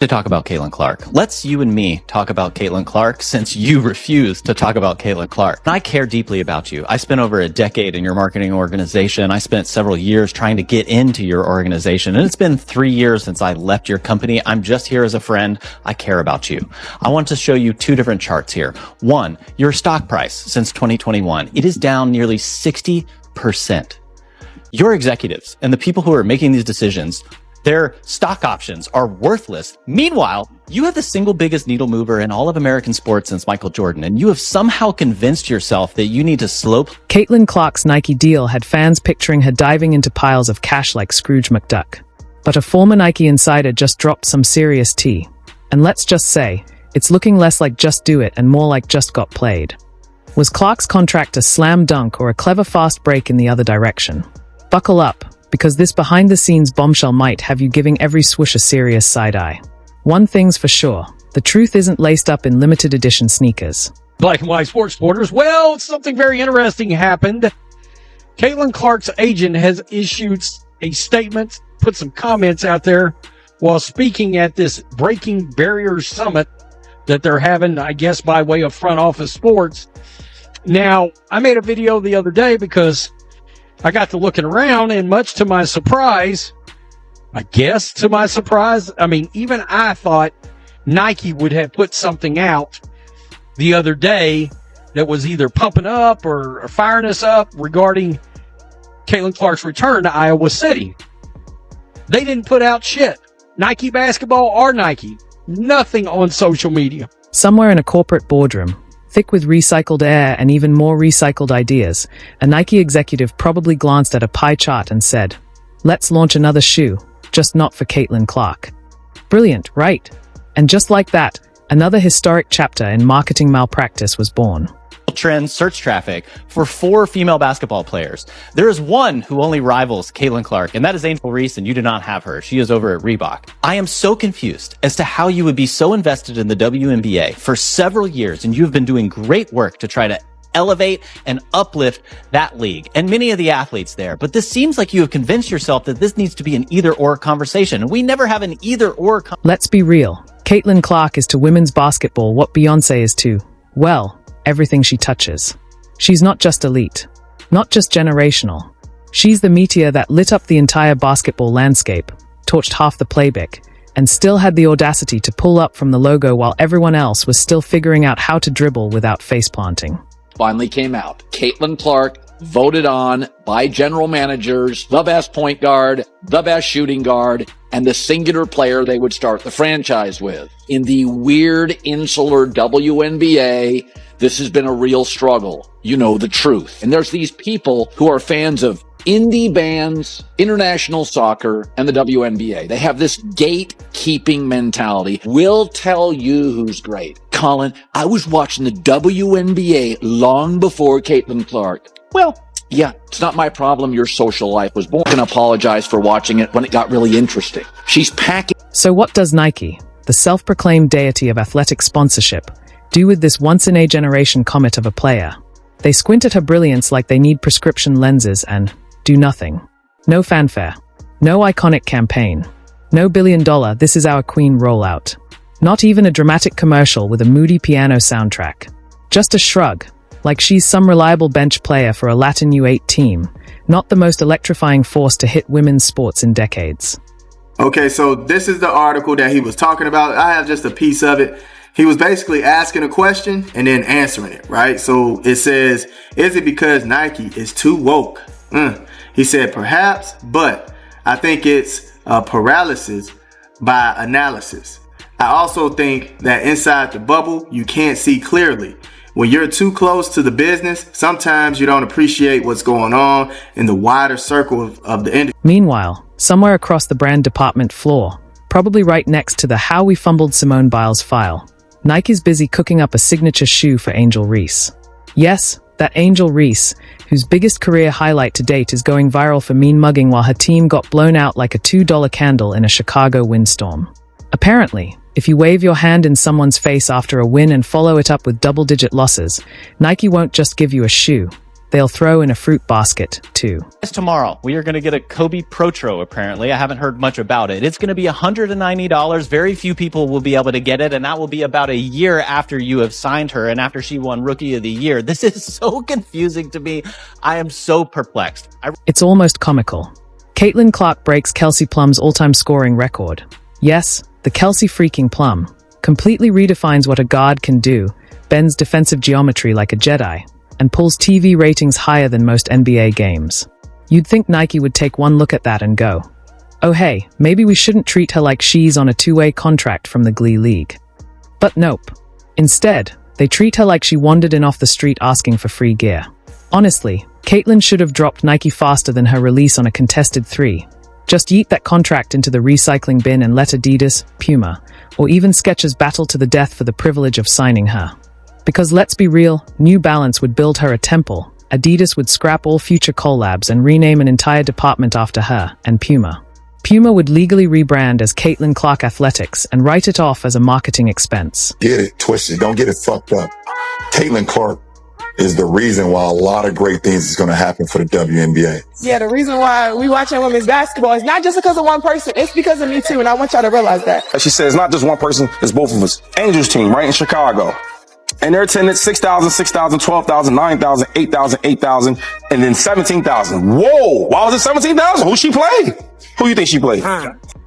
To talk about Caitlin Clark. Let's you and me talk about Caitlin Clark, since you refuse to talk about Caitlin Clark. I care deeply about you. I spent over a decade in your marketing organization. I spent several years trying to get into your organization, and it's been 3 years since I left your company. I'm just here as a friend. I care about you. I want to show you two different charts here. One, your stock price since 2021. It is down nearly 60%. Your executives and the people who are making these decisions, their stock options are worthless. Meanwhile, you have the single biggest needle mover in all of American sports since Michael Jordan, and you have somehow convinced yourself that you need to slope. Caitlin Clark's Nike deal had fans picturing her diving into piles of cash like Scrooge McDuck. But a former Nike insider just dropped some serious tea. And let's just say, it's looking less like just do it and more like just got played. Was Clark's contract a slam dunk or a clever fast break in the other direction? Buckle up, because this behind-the-scenes bombshell might have you giving every swoosh a serious side-eye. One thing's for sure, the truth isn't laced up in limited edition sneakers. Black and white sports supporters, well, something very interesting happened. Caitlin Clark's agent has issued a statement, put some comments out there while speaking at this Breaking Barriers Summit that they're having, I guess, by way of Front Office Sports. Now, I made a video the other day because I got to looking around, and much to my surprise, even I thought Nike would have put something out the other day that was either pumping up or firing us up regarding Caitlin Clark's return to Iowa City. They didn't put out shit. Nike basketball or Nike. Nothing on social media. Somewhere in a corporate boardroom, thick with recycled air and even more recycled ideas, a Nike executive probably glanced at a pie chart and said, "Let's launch another shoe, just not for Caitlin Clark." Brilliant, right? And just like that, another historic chapter in marketing malpractice was born. Trend search traffic for 4 female basketball players. There is one who only rivals Caitlin Clark, and that is Angel Reese, and you do not have her. She is over at Reebok. I am so confused as to how you would be so invested in the WNBA for several years, and you have been doing great work to try to elevate and uplift that league and many of the athletes there. But this seems like you have convinced yourself that this needs to be an either-or conversation, and we never have an either-or Let's be real. Caitlin Clark is to women's basketball what Beyoncé is to, well, everything she touches. She's not just elite, not just generational. She's the meteor that lit up the entire basketball landscape, torched half the playbook, and still had the audacity to pull up from the logo while everyone else was still figuring out how to dribble without faceplanting. Finally came out. Caitlin Clark voted on by general managers, the best point guard, the best shooting guard, and the singular player they would start the franchise with. In the weird, insular WNBA, this has been a real struggle. You know the truth. And there's these people who are fans of indie bands, international soccer, and the WNBA. They have this gatekeeping mentality. We'll tell you who's great. Colin, I was watching the WNBA long before Caitlin Clark. Well, yeah, it's not my problem your social life was born. I can apologize for watching it when it got really interesting. She's packing. So what does Nike, the self-proclaimed deity of athletic sponsorship, do with this once-in-a-generation comet of a player? They squint at her brilliance like they need prescription lenses and do nothing. No fanfare. No iconic campaign. No billion-dollar "this is our queen" rollout. Not even a dramatic commercial with a moody piano soundtrack. Just a shrug, like she's some reliable bench player for a Latin U8 team, not the most electrifying force to hit women's sports in decades. Okay, so this is the article that he was talking about. I have just a piece of it. He was basically asking a question and then answering it, right? So it says, is it because Nike is too woke? He said, perhaps, but I think it's paralysis by analysis. I also think that inside the bubble, you can't see clearly. When you're too close to the business, sometimes you don't appreciate what's going on in the wider circle of the industry. Meanwhile, somewhere across the brand department floor, probably right next to the "How We Fumbled Simone Biles" file, Nike's busy cooking up a signature shoe for Angel Reese. Yes, that Angel Reese, whose biggest career highlight to date is going viral for mean mugging while her team got blown out like a $2 candle in a Chicago windstorm. Apparently, if you wave your hand in someone's face after a win and follow it up with double-digit losses, Nike won't just give you a shoe. they'll throw in a fruit basket, too. Tomorrow, we are going to get a Kobe Protro, apparently. I haven't heard much about it. It's going to be $190. Very few people will be able to get it, and that will be about a year after you have signed her and after she won Rookie of the Year. This is so confusing to me. I am so perplexed. It's almost comical. Caitlin Clark breaks Kelsey Plum's all-time scoring record. Yes, the Kelsey freaking Plum completely redefines what a guard can do, bends defensive geometry like a Jedi, and pulls TV ratings higher than most NBA games. You'd think Nike would take one look at that and go, oh hey, maybe we shouldn't treat her like she's on a two-way contract from the Glee League. But nope. Instead, they treat her like she wandered in off the street asking for free gear. Honestly, Caitlin should have dropped Nike faster than her release on a contested 3. Just yeet that contract into the recycling bin and let Adidas, Puma, or even Skechers battle to the death for the privilege of signing her. Because let's be real, New Balance would build her a temple, Adidas would scrap all future collabs and rename an entire department after her, and Puma would legally rebrand as Caitlin Clark Athletics and write it off as a marketing expense. Get it twisted, don't get it fucked up. Caitlin Clark is the reason why a lot of great things is going to happen for the WNBA. Yeah, the reason why we watching women's basketball is not just because of one person, it's because of me too, and I want y'all to realize that. She said it's not just one person, it's both of us. Angels team, right in Chicago. And their attendance, 6,000, 6,000, 12,000, 9,000, 8,000, 8,000, and then 17,000. Whoa! Why was it 17,000? Who she played? Who you think she played?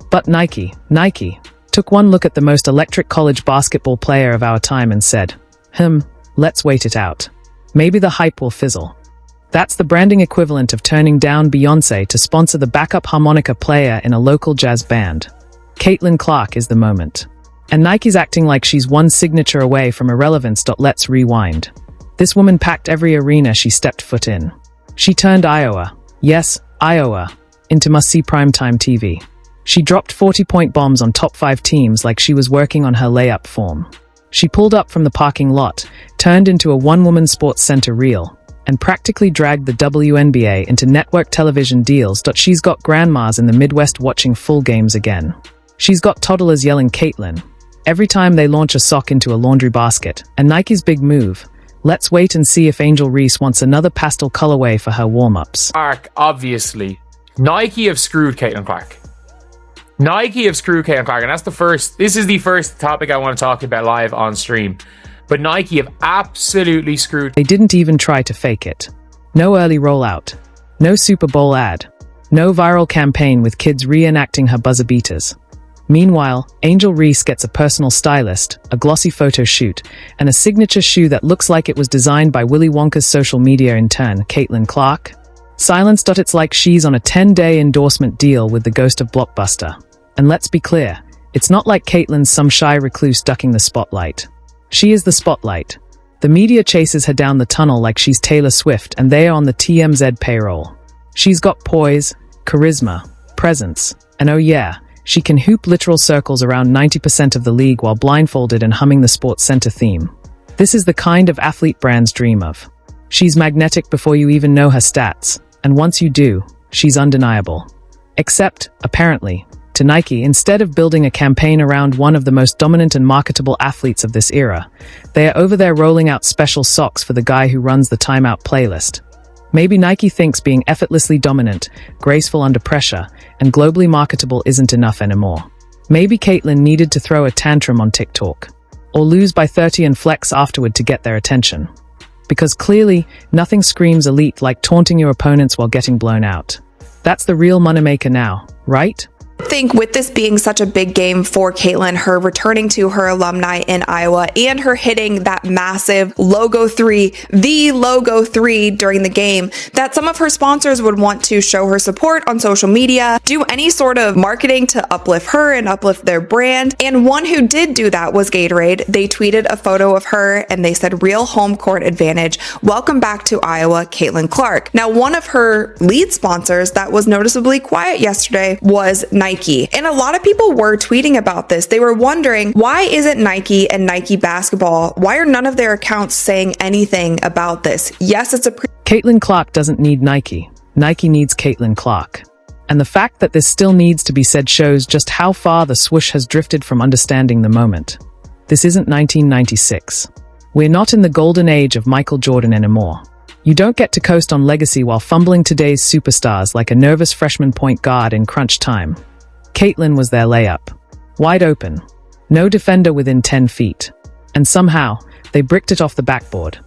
But Nike took one look at the most electric college basketball player of our time and said, let's wait it out. Maybe the hype will fizzle. That's the branding equivalent of turning down Beyoncé to sponsor the backup harmonica player in a local jazz band. Caitlin Clark is the moment. And Nike's acting like she's one signature away from irrelevance. Let's rewind. This woman packed every arena she stepped foot in. She turned Iowa, yes, Iowa, into must-see primetime TV. She dropped 40-point bombs on top 5 teams like she was working on her layup form. She pulled up from the parking lot, turned into a one-woman sports center reel, and practically dragged the WNBA into network television deals. She's got grandmas in the Midwest watching full games again. She's got toddlers yelling Caitlin every time they launch a sock into a laundry basket. And Nike's big move. Let's wait and see if Angel Reese wants another pastel colorway for her warm-ups. Clark, obviously. Nike have screwed Caitlin Clark. Nike have screwed Caitlin Clark, and this is the first topic I want to talk about live on stream. But Nike have absolutely screwed. They didn't even try to fake it. No early rollout. No Super Bowl ad. No viral campaign with kids reenacting her buzzer beaters. Meanwhile, Angel Reese gets a personal stylist, a glossy photo shoot, and a signature shoe that looks like it was designed by Willy Wonka's social media intern, Caitlin Clark. Silence. It's like she's on a 10-day endorsement deal with the ghost of Blockbuster. And let's be clear, it's not like Caitlin's some shy recluse ducking the spotlight. She is the spotlight. The media chases her down the tunnel like she's Taylor Swift, and they are on the TMZ payroll. She's got poise, charisma, presence, and oh yeah, she can hoop literal circles around 90% of the league while blindfolded and humming the Sports Center theme. This is the kind of athlete brands dream of. She's magnetic before you even know her stats, and once you do, she's undeniable. Except, apparently, to Nike, instead of building a campaign around one of the most dominant and marketable athletes of this era, they are over there rolling out special socks for the guy who runs the timeout playlist. Maybe Nike thinks being effortlessly dominant, graceful under pressure, and globally marketable isn't enough anymore. Maybe Caitlin needed to throw a tantrum on TikTok, or lose by 30 and flex afterward to get their attention. Because clearly, nothing screams elite like taunting your opponents while getting blown out. That's the real moneymaker now, right? I think with this being such a big game for Caitlin, her returning to her alumni in Iowa and her hitting that massive logo 3, the logo 3 during the game, that some of her sponsors would want to show her support on social media, do any sort of marketing to uplift her and uplift their brand. And one who did do that was Gatorade. They tweeted a photo of her and they said, "Real home court advantage. Welcome back to Iowa, Caitlin Clark." Now, one of her lead sponsors that was noticeably quiet yesterday was Nike. And a lot of people were tweeting about this. They were wondering, why isn't Nike and Nike basketball, why are none of their accounts saying anything about this? Yes, it's a Caitlin Clark doesn't need Nike. Nike needs Caitlin Clark. And the fact that this still needs to be said shows just how far the swoosh has drifted from understanding the moment. This isn't 1996. We're not in the golden age of Michael Jordan anymore. You don't get to coast on legacy while fumbling today's superstars like a nervous freshman point guard in crunch time. Caitlin was their layup. Wide open. No defender within 10 feet. And somehow, they bricked it off the backboard.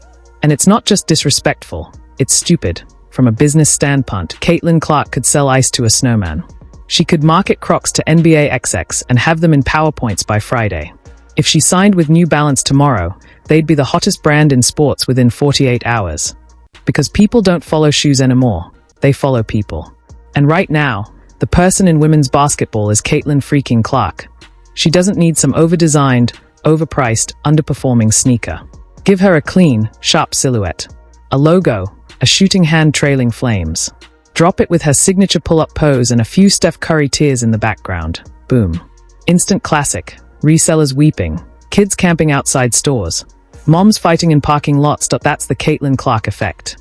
And it's not just disrespectful, it's stupid. From a business standpoint, Caitlin Clark could sell ice to a snowman. She could market Crocs to NBA Execs and have them in PowerPoints by Friday. If she signed with New Balance tomorrow, they'd be the hottest brand in sports within 48 hours. Because people don't follow shoes anymore, they follow people. And right now, the person in women's basketball is Caitlin freaking Clark. She doesn't need some over-designed, overpriced, underperforming sneaker. Give her a clean, sharp silhouette. A logo, a shooting hand trailing flames. Drop it with her signature pull-up pose and a few Steph Curry tears in the background. Boom. Instant classic. Resellers weeping. Kids camping outside stores. Moms fighting in parking lots. That's the Caitlin Clark effect.